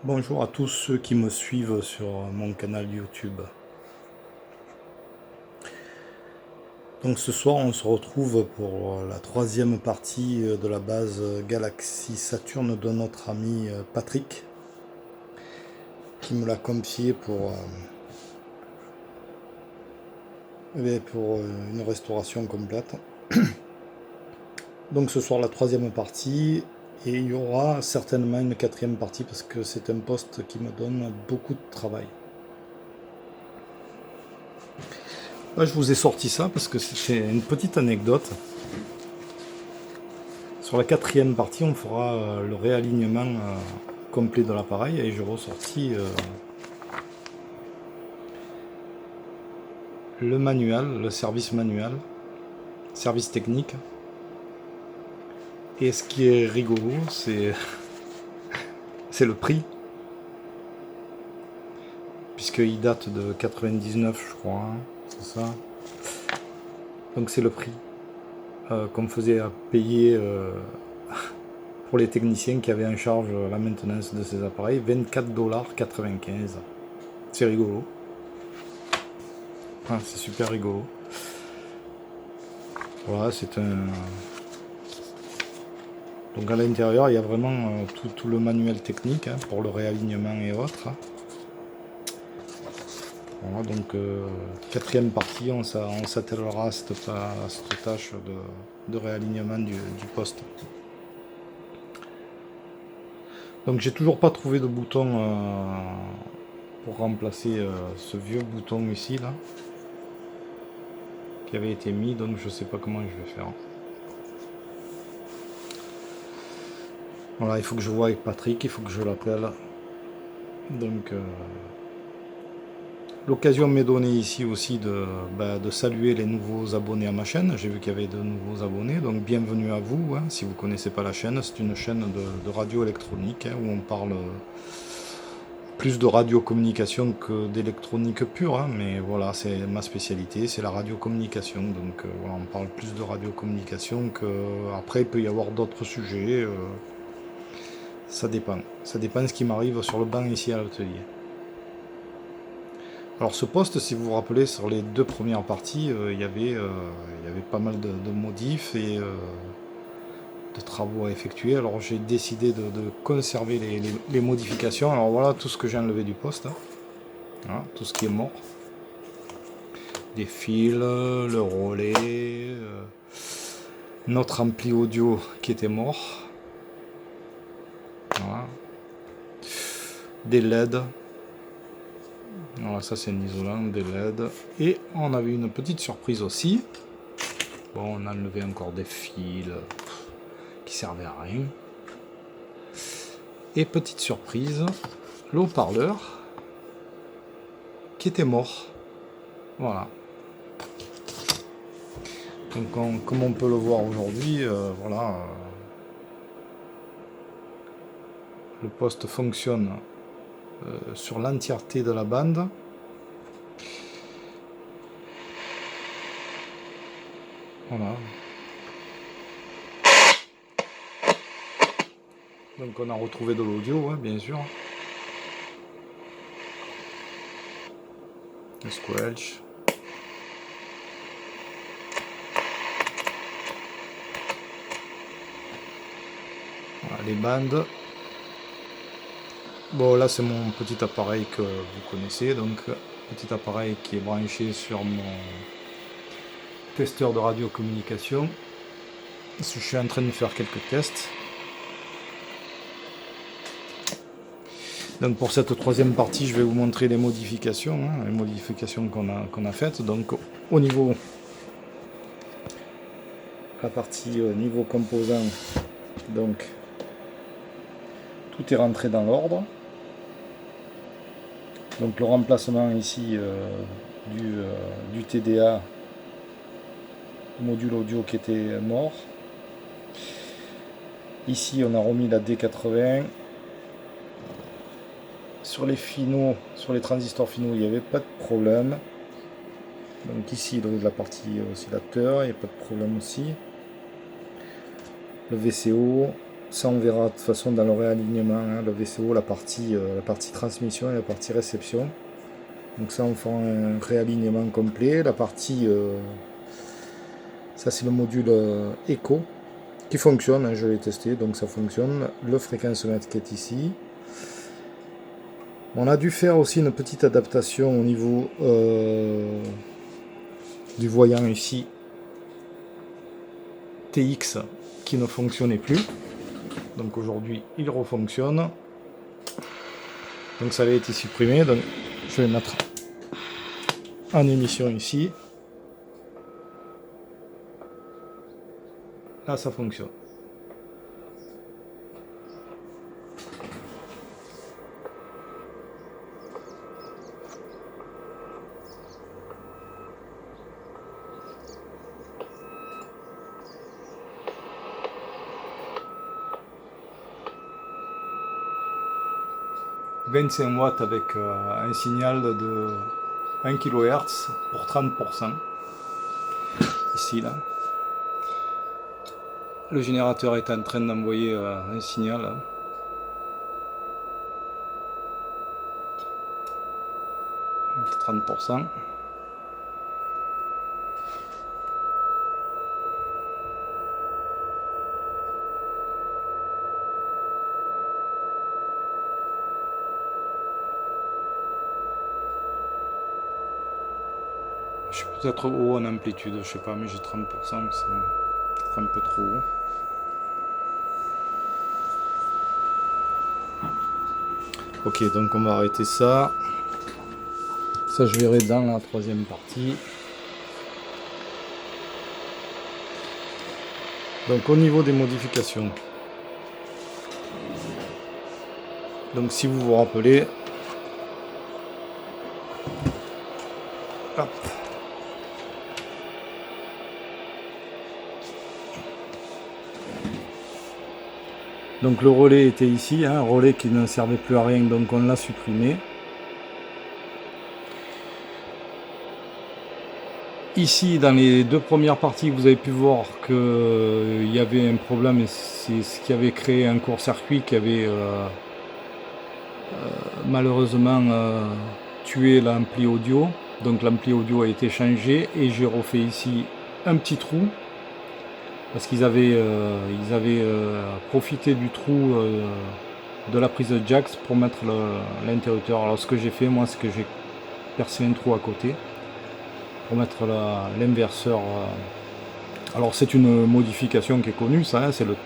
Bonjour à tous ceux qui me suivent sur mon canal YouTube. Donc ce soir on se retrouve pour la troisième partie de la base Galaxy Saturne de notre ami Patrick, qui me l'a confié pour une restauration complète. Donc ce soir la troisième partie, et il y aura certainement une quatrième partie parce que c'est un poste qui me donne beaucoup de travail. Là, je vous ai sorti ça parce que c'est une petite anecdote. Sur la quatrième partie, on fera le réalignement complet de l'appareil et j'ai ressorti le manuel, le service manuel, service technique. Et ce qui est rigolo, c'est le prix, puisqu'il date de 99, je crois, hein, c'est ça. Donc c'est le prix qu'on me faisait à payer pour les techniciens qui avaient en charge la maintenance de ces appareils, 24,95 $. C'est rigolo. Ah, c'est super rigolo. Voilà, c'est un... Donc à l'intérieur, il y a vraiment tout le manuel technique hein, pour le réalignement et autres. Voilà, donc quatrième partie, on s'attellera à cette tâche de réalignement du poste. Donc j'ai toujours pas trouvé de bouton pour remplacer ce vieux bouton ici là qui avait été mis, donc je sais pas comment je vais faire. Voilà, il faut que je voie avec Patrick, il faut que je l'appelle. Donc l'occasion m'est donnée ici aussi de saluer les nouveaux abonnés à ma chaîne. J'ai vu qu'il y avait de nouveaux abonnés, donc bienvenue à vous. Hein, si vous ne connaissez pas la chaîne, c'est une chaîne de radio électronique hein, où on parle plus de radiocommunication que d'électronique pure. Hein, mais voilà, c'est ma spécialité, c'est la radiocommunication. Donc voilà, on parle plus de radiocommunication que... Après, il peut y avoir d'autres sujets. Ça dépend. Ça dépend de ce qui m'arrive sur le banc ici à l'atelier. Alors ce poste, si vous vous rappelez, sur les deux premières parties, il y avait pas mal de modifs et de travaux à effectuer. Alors j'ai décidé de conserver les modifications. Alors voilà tout ce que j'ai enlevé du poste. Hein. Voilà, tout ce qui est mort. Des fils, le relais, notre ampli audio qui était mort. Voilà. Des LED. Voilà, ça c'est un isolant, des LED. Et on avait une petite surprise aussi. Bon, on a enlevé encore des fils qui servaient à rien. Et petite surprise, le haut-parleur qui était mort. Voilà. Donc comme on peut le voir aujourd'hui, voilà, le poste fonctionne sur l'entièreté de la bande. Voilà. Donc on a retrouvé de l'audio, hein, bien sûr. Le squelch. Voilà, les bandes. Bon là c'est mon petit appareil que vous connaissez, donc petit appareil qui est branché sur mon testeur de radiocommunication. Je suis en train de faire quelques tests. Donc pour cette troisième partie, je vais vous montrer les modifications, hein, les modifications qu'on a faites. Donc au niveau, la partie niveau composant, donc tout est rentré dans l'ordre. Donc le remplacement ici du TDA, module audio qui était mort. Ici on a remis la D80. Sur les finaux, sur les transistors finaux, il n'y avait pas de problème. Donc ici, la partie oscillateur, il n'y a pas de problème aussi. Le VCO, Ça on verra de toute façon dans le réalignement, hein, le VCO, la partie transmission et la partie réception. Donc ça on fera un réalignement complet. La partie, ça c'est le module Echo qui fonctionne, hein, je l'ai testé, donc ça fonctionne. Le fréquencemètre qui est ici. On a dû faire aussi une petite adaptation au niveau du voyant ici TX qui ne fonctionnait plus. Donc aujourd'hui il refonctionne. Donc ça avait été supprimé. Donc je vais mettre en émission ici. Là ça fonctionne. « 25 watts avec un signal de 1 kHz pour 30%. Ici, là. Le générateur est en train d'envoyer un signal. Là. « 30%. Je suis peut-être haut en amplitude, je sais pas, mais j'ai 30%, c'est peut-être un peu trop haut. Ok, donc on va arrêter ça. Ça, je verrai dans la troisième partie. Donc au niveau des modifications. Donc si vous vous rappelez, hop. Donc le relais était ici, un relais qui ne servait plus à rien, donc on l'a supprimé. Ici, dans les deux premières parties, vous avez pu voir qu'il y avait un problème, et c'est ce qui avait créé un court-circuit qui avait malheureusement tué l'ampli audio. Donc l'ampli audio a été changé et j'ai refait ici un petit trou. Parce qu'ils avaient, profité du trou de la prise de jack pour mettre l'interrupteur. Alors ce que j'ai fait moi, c'est que j'ai percé un trou à côté pour mettre l'inverseur. Alors c'est une modification qui est connue, ça, hein, c'est le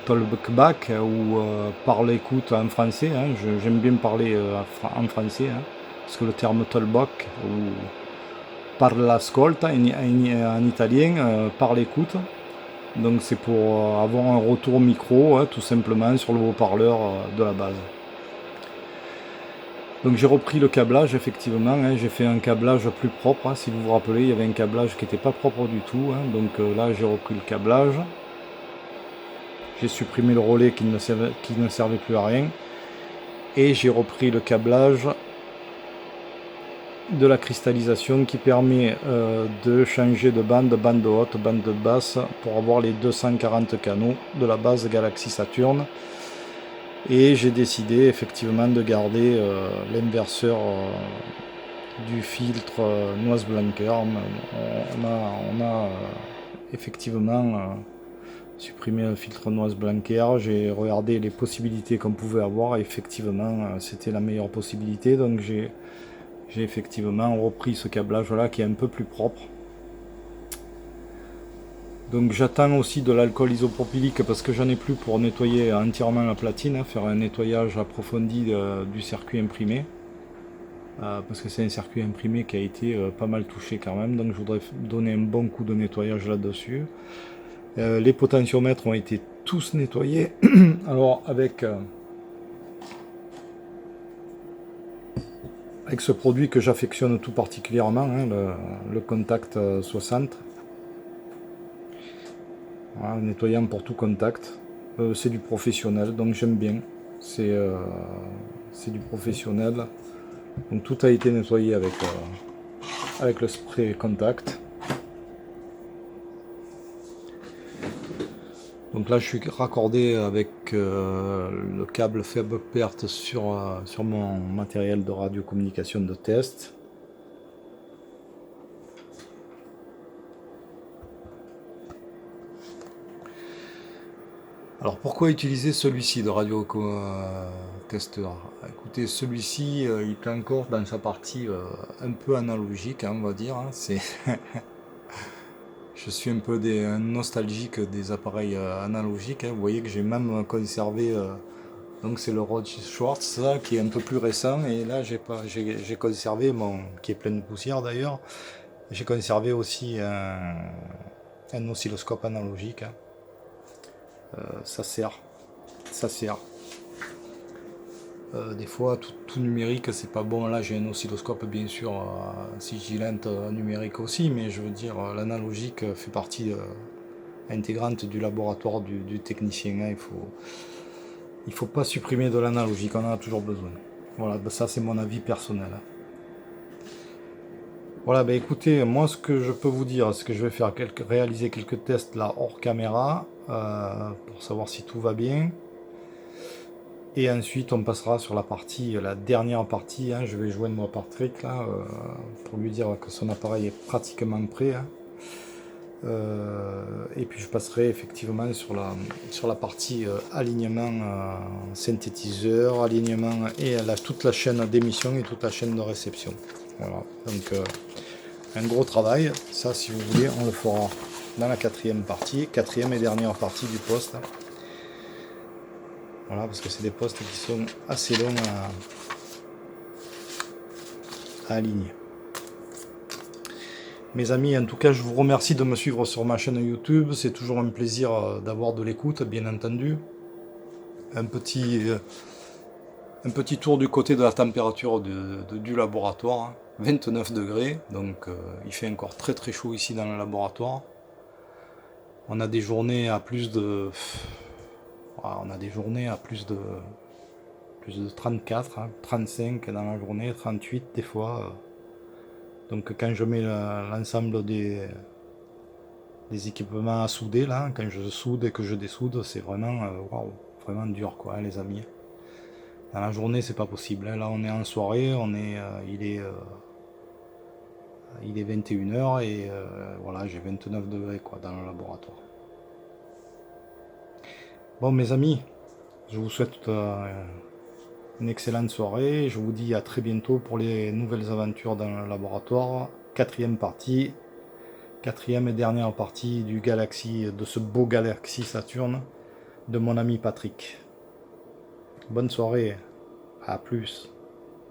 talkback ou par l'écoute en français. Hein, j'aime bien parler en français, hein, parce que le terme talkback ou par l'ascolta en italien, par l'écoute. Donc c'est pour avoir un retour micro, hein, tout simplement, sur le haut-parleur de la base. Donc j'ai repris le câblage, effectivement, hein, j'ai fait un câblage plus propre. Hein, si vous vous rappelez, il y avait un câblage qui n'était pas propre du tout. Hein, donc là j'ai repris le câblage. J'ai supprimé le relais qui ne servait plus à rien. Et j'ai repris le câblage de la cristallisation qui permet de changer de bande haute, bande basse pour avoir les 240 canaux de la base Galaxy Saturn. Et j'ai décidé effectivement de garder l'inverseur du filtre Noise Blanquer. On a effectivement supprimé le filtre Noise Blanquer. J'ai regardé les possibilités qu'on pouvait avoir et effectivement c'était la meilleure possibilité, donc j'ai effectivement repris ce câblage là qui est un peu plus propre. Donc j'attends aussi de l'alcool isopropylique parce que j'en ai plus pour nettoyer entièrement la platine, hein, faire un nettoyage approfondi du circuit imprimé. Parce que c'est un circuit imprimé qui a été pas mal touché quand même, donc je voudrais donner un bon coup de nettoyage là-dessus. Les potentiomètres ont été tous nettoyés. Alors avec ce produit que j'affectionne tout particulièrement, hein, le Contact 60. Voilà, nettoyant pour tout contact. C'est du professionnel, donc j'aime bien. C'est du professionnel. Donc tout a été nettoyé avec le spray Contact. Donc Donc là je suis raccordé avec le câble faible perte sur mon matériel de radiocommunication de test. Alors pourquoi utiliser celui-ci de radio testeur? Écoutez, celui-ci il est encore dans sa partie un peu analogique, hein, on va dire. Hein. Je suis un peu nostalgique des appareils analogiques. Hein. Vous voyez que j'ai même conservé, donc c'est le Rode Schwartz ça, qui est un peu plus récent. Et là j'ai conservé qui est plein de poussière d'ailleurs. J'ai conservé aussi un oscilloscope analogique. Hein. Ça sert. Des fois, tout numérique, c'est pas bon. Là, j'ai un oscilloscope, bien sûr, Sigilent numérique aussi, mais je veux dire, l'analogique fait partie intégrante du laboratoire du technicien. Hein. Il faut pas supprimer de l'analogique, on en a toujours besoin. Voilà, ça c'est mon avis personnel. Voilà, bah écoutez, moi ce que je peux vous dire, c'est que je vais faire réaliser quelques tests là hors caméra pour savoir si tout va bien. Et ensuite on passera sur la dernière partie. Hein. Je vais joindre Patrick là pour lui dire que son appareil est pratiquement prêt. Hein. Et puis je passerai effectivement sur la partie alignement synthétiseur, alignement et toute la chaîne d'émission et toute la chaîne de réception. Voilà, donc un gros travail. Ça, si vous voulez, on le fera dans la quatrième et dernière partie du poste. Voilà, parce que c'est des postes qui sont assez longs à aligner. Mes amis, en tout cas, je vous remercie de me suivre sur ma chaîne YouTube. C'est toujours un plaisir d'avoir de l'écoute, bien entendu. Un petit tour du côté de la température du laboratoire. Hein. 29 degrés, donc il fait encore très très chaud ici dans le laboratoire. On a des journées à plus de 34, hein, 35 dans la journée, 38 des fois. Donc quand je mets l'ensemble des équipements à souder là, quand je soude et que je dessoude, c'est vraiment vraiment dur quoi, hein, les amis. Dans la journée c'est pas possible. Hein. Là on est en soirée, il est 21h et voilà, j'ai 29 degrés quoi, dans le laboratoire. Bon mes amis, je vous souhaite une excellente soirée. Je vous dis à très bientôt pour les nouvelles aventures dans le laboratoire. Quatrième et dernière partie de ce beau Galaxy Saturne de mon ami Patrick. Bonne soirée, à plus.